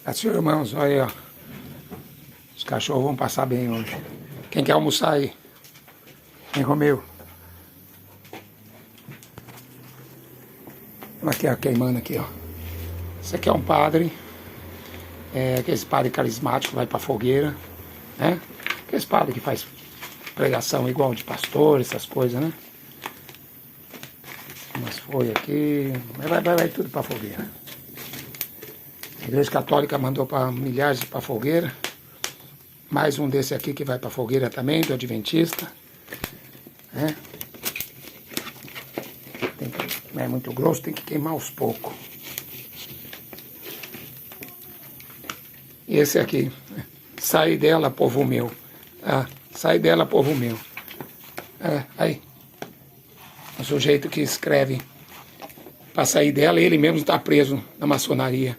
Assim, irmãos, olha aí, ó. Os cachorros vão passar bem hoje. Quem quer almoçar aí? Quem, Romeu? Aqui, ó, queimando aqui, ó. Esse aqui é um padre. Aquele padre carismático, vai pra fogueira, né? Aquele padre que faz pregação igual de pastor, essas coisas, né? Umas folhas aqui. Vai tudo pra fogueira. A Igreja Católica mandou para milhares para fogueira. Mais um desse aqui que vai para fogueira também, do Adventista. Né? Não é muito grosso, tem que queimar aos poucos. E esse aqui, sai dela, povo meu. Sai dela, povo meu. Aí, o sujeito que escreve para sair dela, ele mesmo está preso na maçonaria.